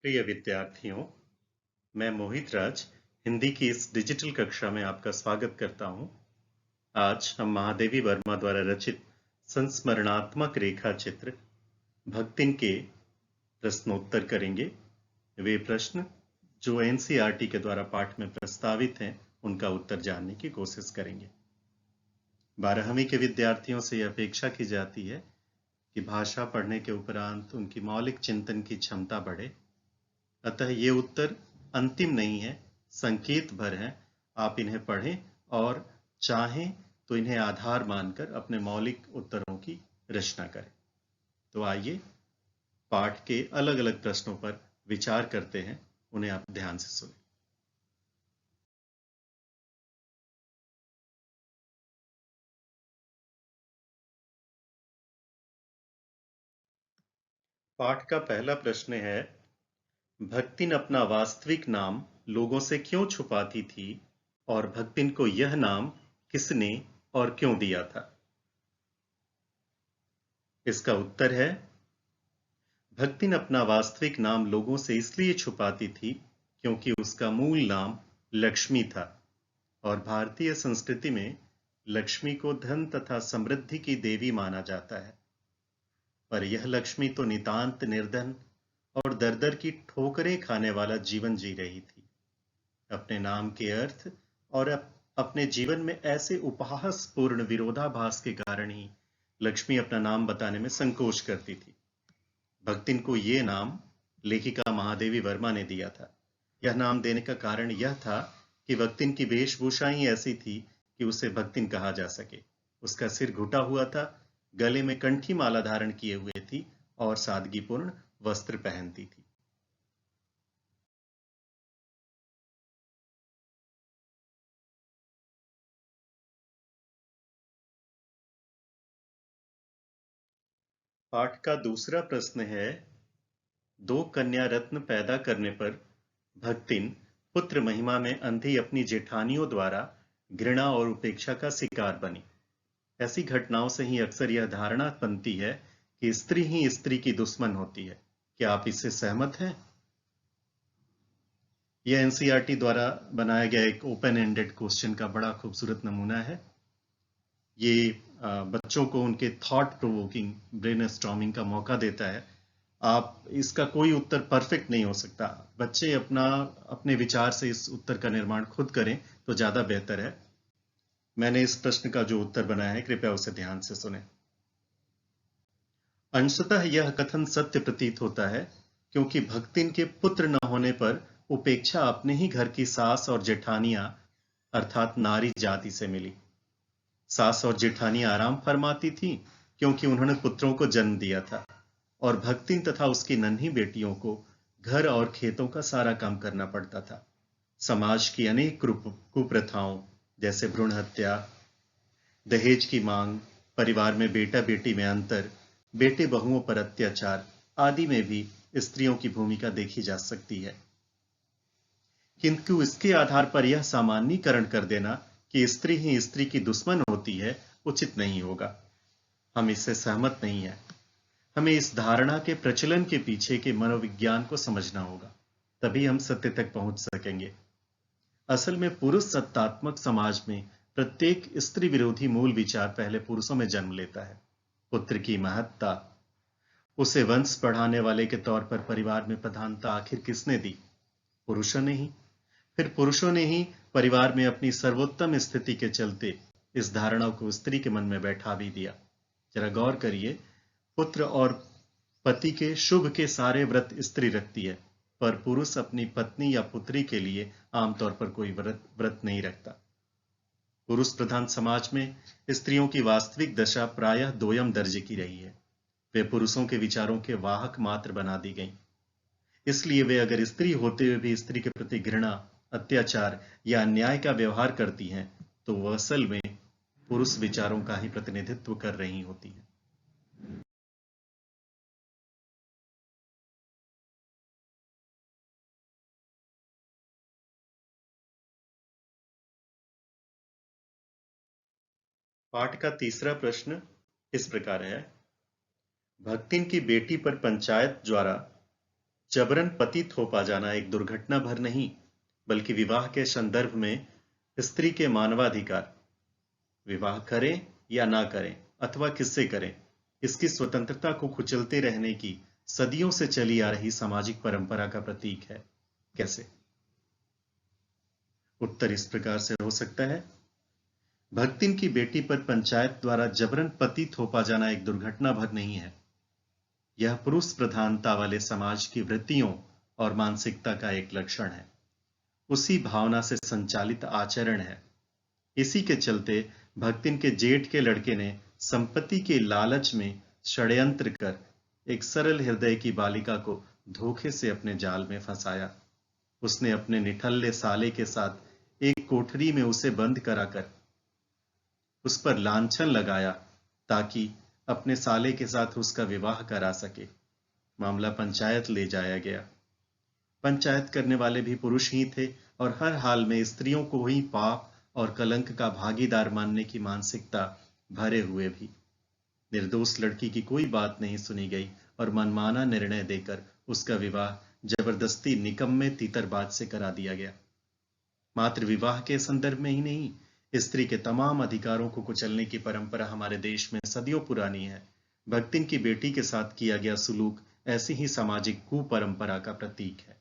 प्रिय विद्यार्थियों, मैं मोहित राज हिंदी की इस डिजिटल कक्षा में आपका स्वागत करता हूं। आज हम महादेवी वर्मा द्वारा रचित संस्मरणात्मक रेखा चित्र भक्तिन के प्रश्नोत्तर करेंगे। वे प्रश्न जो एनसीईआरटी के द्वारा पाठ में प्रस्तावित हैं, उनका उत्तर जानने की कोशिश करेंगे। 12वीं के विद्यार्थियों से यह अपेक्षा की जाती है कि भाषा पढ़ने के उपरांत उनकी मौलिक चिंतन की क्षमता बढ़े। अतः ये उत्तर अंतिम नहीं है, संकेत भर है। आप इन्हें पढ़ें और चाहें तो इन्हें आधार मानकर अपने मौलिक उत्तरों की रचना करें। तो आइए पाठ के अलग अलग प्रश्नों पर विचार करते हैं, उन्हें आप ध्यान से सुनें। पाठ का पहला प्रश्न है, भक्तिन अपना वास्तविक नाम लोगों से क्यों छुपाती थी और भक्तिन को यह नाम किसने और क्यों दिया था? इसका उत्तर है, भक्तिन अपना वास्तविक नाम लोगों से इसलिए छुपाती थी क्योंकि उसका मूल नाम लक्ष्मी था और भारतीय संस्कृति में लक्ष्मी को धन तथा समृद्धि की देवी माना जाता है। पर यह लक्ष्मी तो नितांत निर्धन और दर दर की ठोकरें खाने वाला जीवन जी रही थी। अपने नाम के अर्थ और अपने जीवन में ऐसे उपहासपूर्ण विरोधाभास के कारण ही लक्ष्मी अपना नाम बताने में संकोच करती थी। भक्तिन को ये नाम लेखिका महादेवी वर्मा ने दिया था। यह नाम देने का कारण यह था कि भक्तिन की वेशभूषा ही ऐसी थी कि उसे भक्तिन कहा जा सके। उसका सिर घुटा हुआ था, गले में कंठी माला धारण किए हुए थी और सादगीपूर्ण वस्त्र पहनती थी। पाठ का दूसरा प्रश्न है, दो कन्या रत्न पैदा करने पर भक्तिन पुत्र महिमा में अंधी अपनी जेठानियों द्वारा घृणा और उपेक्षा का शिकार बनी। ऐसी घटनाओं से ही अक्सर यह धारणा बनती है कि स्त्री ही स्त्री की दुश्मन होती है। क्या आप इससे सहमत हैं? यह एनसीईआरटी द्वारा बनाया गया एक ओपन एंडेड क्वेश्चन का बड़ा खूबसूरत नमूना है। ये बच्चों को उनके थॉट प्रोवोकिंग ब्रेन स्टॉर्मिंग का मौका देता है। आप इसका कोई उत्तर परफेक्ट नहीं हो सकता। बच्चे अपने विचार से इस उत्तर का निर्माण खुद करें तो ज्यादा बेहतर है। मैंने इस प्रश्न का जो उत्तर बनाया है, कृपया उसे ध्यान से सुने। अंशतः यह कथन सत्य प्रतीत होता है क्योंकि भक्तिन के पुत्र न होने पर उपेक्षा अपने ही घर की सास और जेठानियां अर्थात नारी जाति से मिली। सास और जेठानियां आराम फरमाती थी क्योंकि उन्होंने पुत्रों को जन्म दिया था और भक्तिन तथा उसकी नन्ही बेटियों को घर और खेतों का सारा काम करना पड़ता था। समाज की अनेक कुप्रथाओं जैसे भ्रूण हत्या, दहेज की मांग, परिवार में बेटा बेटी में अंतर, बेटे बहुओं पर अत्याचार आदि में भी स्त्रियों की भूमिका देखी जा सकती है। किंतु इसके आधार पर यह सामान्यीकरण कर देना कि स्त्री ही स्त्री की दुश्मन होती है, उचित नहीं होगा। हम इससे सहमत नहीं है। हमें इस धारणा के प्रचलन के पीछे के मनोविज्ञान को समझना होगा, तभी हम सत्य तक पहुंच सकेंगे। असल में पुरुष सत्तात्मक समाज में प्रत्येक स्त्री विरोधी मूल विचार पहले पुरुषों में जन्म लेता है। पुत्र की महत्ता, उसे वंश बढ़ाने वाले के तौर पर परिवार में प्रधानता आखिर किसने दी? पुरुषों ने ही। फिर पुरुषों ने ही परिवार में अपनी सर्वोत्तम स्थिति के चलते इस धारणा को स्त्री के मन में बैठा भी दिया। जरा गौर करिए, पुत्र और पति के शुभ के सारे व्रत स्त्री रखती है, पर पुरुष अपनी पत्नी या पुत्री के लिए आमतौर पर कोई व्रत नहीं रखता। पुरुष प्रधान समाज में स्त्रियों की वास्तविक दशा प्रायः दोयम दर्जे की रही है। वे पुरुषों के विचारों के वाहक मात्र बना दी गईं। इसलिए वे अगर स्त्री होते हुए भी स्त्री के प्रति घृणा, अत्याचार या अन्याय का व्यवहार करती हैं, तो वह असल में पुरुष विचारों का ही प्रतिनिधित्व कर रही होती हैं। पाठ का तीसरा प्रश्न इस प्रकार है, भक्तिन की बेटी पर पंचायत द्वारा जबरन पति थोपा जाना एक दुर्घटना भर नहीं, बल्कि विवाह के संदर्भ में स्त्री के मानवाधिकार, विवाह करें या ना करें अथवा किससे करें, इसकी स्वतंत्रता को कुचलते रहने की सदियों से चली आ रही सामाजिक परंपरा का प्रतीक है। कैसे? उत्तर इस प्रकार से हो सकता है। भक्तिन की बेटी पर पंचायत द्वारा जबरन पति थोपा जाना एक दुर्घटना भर नहीं है। यह पुरुष प्रधानता वाले समाज की वृत्तियों और मानसिकता का एक लक्षण है, उसी भावना से संचालित आचरण है। इसी के चलते भक्तिन के जेठ के लड़के ने संपत्ति के लालच में षड्यंत्र कर एक सरल हृदय की बालिका को धोखे से अपने जाल में फंसाया। उसने अपने निठल्ले साले के साथ एक कोठरी में उसे बंद कराकर उस पर लांछन लगाया ताकि अपने साले के साथ उसका विवाह करा सके। मामला पंचायत ले जाया गया। पंचायत करने वाले भी पुरुष ही थे और हर हाल में स्त्रियों को ही पाप और कलंक का भागीदार मानने की मानसिकता भरे हुए भी। निर्दोष लड़की की कोई बात नहीं सुनी गई और मनमाना निर्णय देकर उसका विवाह जबरदस्ती निकम्मे तीतरबाज से करा दिया गया। मात्र विवाह के संदर्भ में ही नहीं, स्त्री के तमाम अधिकारों को कुचलने की परंपरा हमारे देश में सदियों पुरानी है। भक्तिन की बेटी के साथ किया गया सुलूक ऐसी ही सामाजिक कुपरंपरा का प्रतीक है।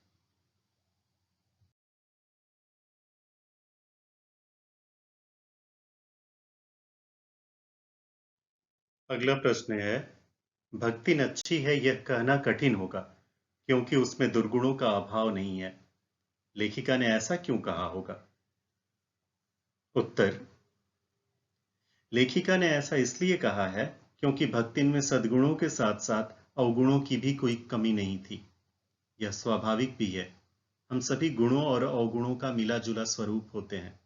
अगला प्रश्न है, भक्तिन अच्छी है यह कहना कठिन होगा क्योंकि उसमें दुर्गुणों का अभाव नहीं है। लेखिका ने ऐसा क्यों कहा होगा? उत्तर, लेखिका ने ऐसा इसलिए कहा है क्योंकि भक्तिन में सद्गुणों के साथ साथ अवगुणों की भी कोई कमी नहीं थी। यह स्वाभाविक भी है। हम सभी गुणों और अवगुणों का मिला जुला स्वरूप होते हैं।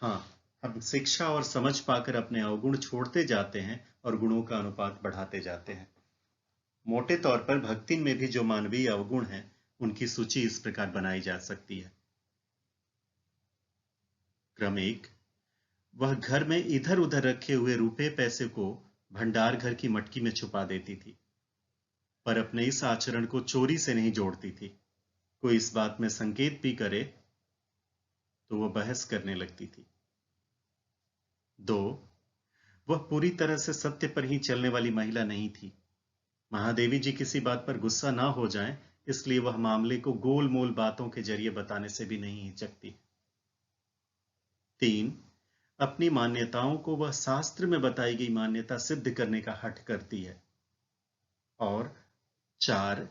हाँ, हम शिक्षा और समझ पाकर अपने अवगुण छोड़ते जाते हैं और गुणों का अनुपात बढ़ाते जाते हैं। मोटे तौर पर भक्तिन में भी जो मानवीय अवगुण हैं, उनकी सूची इस प्रकार बनाई जा सकती है। क्रम 1, वह घर में इधर उधर रखे हुए रुपए पैसे को भंडार घर की मटकी में छुपा देती थी, पर अपने इस आचरण को चोरी से नहीं जोड़ती थी। कोई इस बात में संकेत भी करे तो वह बहस करने लगती थी। 2, वह पूरी तरह से सत्य पर ही चलने वाली महिला नहीं थी। महादेवी जी किसी बात पर गुस्सा ना हो जाएं, इसलिए वह मामले को गोल मोल बातों के जरिए बताने से भी नहीं हिचकती। 3, अपनी मान्यताओं को वह शास्त्र में बताई गई मान्यता सिद्ध करने का हठ करती है। और 4,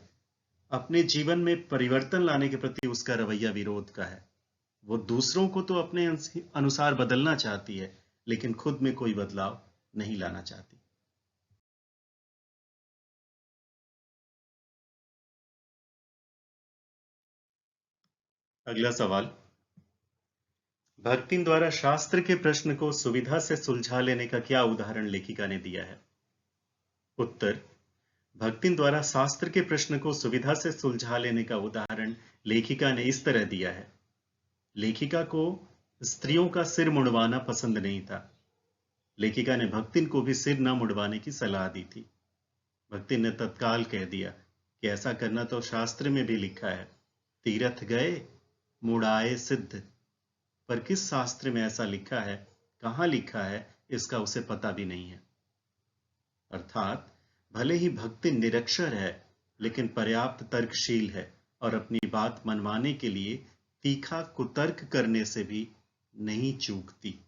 अपने जीवन में परिवर्तन लाने के प्रति उसका रवैया विरोध का है। वो दूसरों को तो अपने अनुसार बदलना चाहती है, लेकिन खुद में कोई बदलाव नहीं लाना चाहती। अगला सवाल, भक्तिन द्वारा शास्त्र के प्रश्न को सुविधा से सुलझा लेने का क्या उदाहरण लेखिका ने दिया है? उत्तर, भक्तिन द्वारा शास्त्र के प्रश्न को सुविधा से सुलझा लेने का उदाहरण लेखिका ने इस तरह दिया है। लेखिका को स्त्रियों का सिर मुंडवाना पसंद नहीं था। लेखिका ने भक्तिन को भी सिर न मुंडवाने की सलाह दी थी। भक्तिन ने तत्काल कह दिया कि ऐसा करना तो शास्त्र में भी लिखा है, तीरथ गए मुड़ाए सिद्ध। पर किस शास्त्र में ऐसा लिखा है, कहां लिखा है, इसका उसे पता भी नहीं है। अर्थात भले ही भक्ति निरक्षर है, लेकिन पर्याप्त तर्कशील है और अपनी बात मनवाने के लिए तीखा कुतर्क करने से भी नहीं चूकती।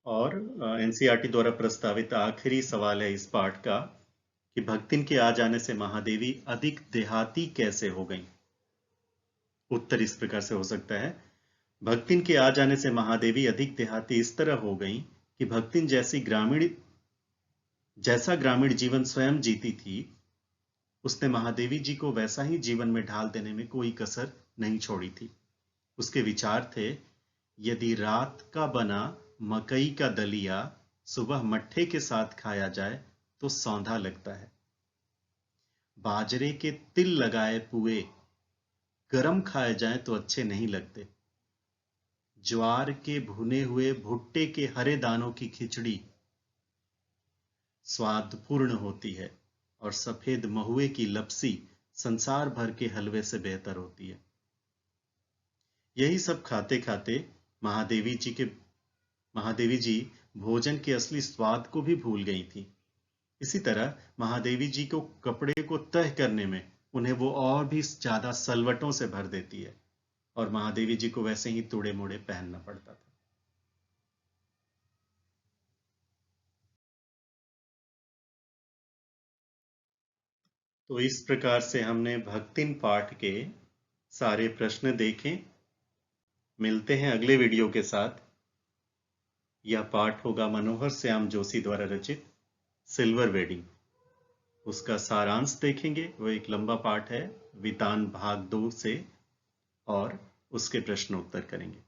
और एनसीईआरटी द्वारा प्रस्तावित आखिरी सवाल है इस पाठ का कि भक्तिन के आ जाने से महादेवी अधिक देहाती कैसे हो गईं? उत्तर इस प्रकार से हो सकता है, भक्तिन के आ जाने से महादेवी अधिक देहाती इस तरह हो गईं कि भक्तिन जैसा ग्रामीण जीवन स्वयं जीती थी, उसने महादेवी जी को वैसा ही जीवन में ढाल देने में कोई कसर नहीं छोड़ी थी। उसके विचार थे, यदि रात का बना मकई का दलिया सुबह मट्ठे के साथ खाया जाए तो सौंधा लगता है। बाजरे के तिल लगाए पुए गरम खाए जाएं तो अच्छे नहीं लगते। ज्वार के भुने हुए भुट्टे के हरे दानों की खिचड़ी स्वादपूर्ण होती है और सफेद महुए की लपसी संसार भर के हलवे से बेहतर होती है। यही सब खाते खाते महादेवी जी भोजन के असली स्वाद को भी भूल गई थी। इसी तरह महादेवी जी को कपड़े को तह करने में उन्हें वो और भी ज्यादा सलवटों से भर देती है और महादेवी जी को वैसे ही तोड़े मोड़े पहनना पड़ता था। तो इस प्रकार से हमने भक्तिन पाठ के सारे प्रश्न देखे। मिलते हैं अगले वीडियो के साथ। यह पाठ होगा मनोहर श्याम जोशी द्वारा रचित सिल्वर वेडिंग। उसका सारांश देखेंगे। वो एक लंबा पाठ है, वितान भाग 2 से, और उसके प्रश्न उत्तर करेंगे।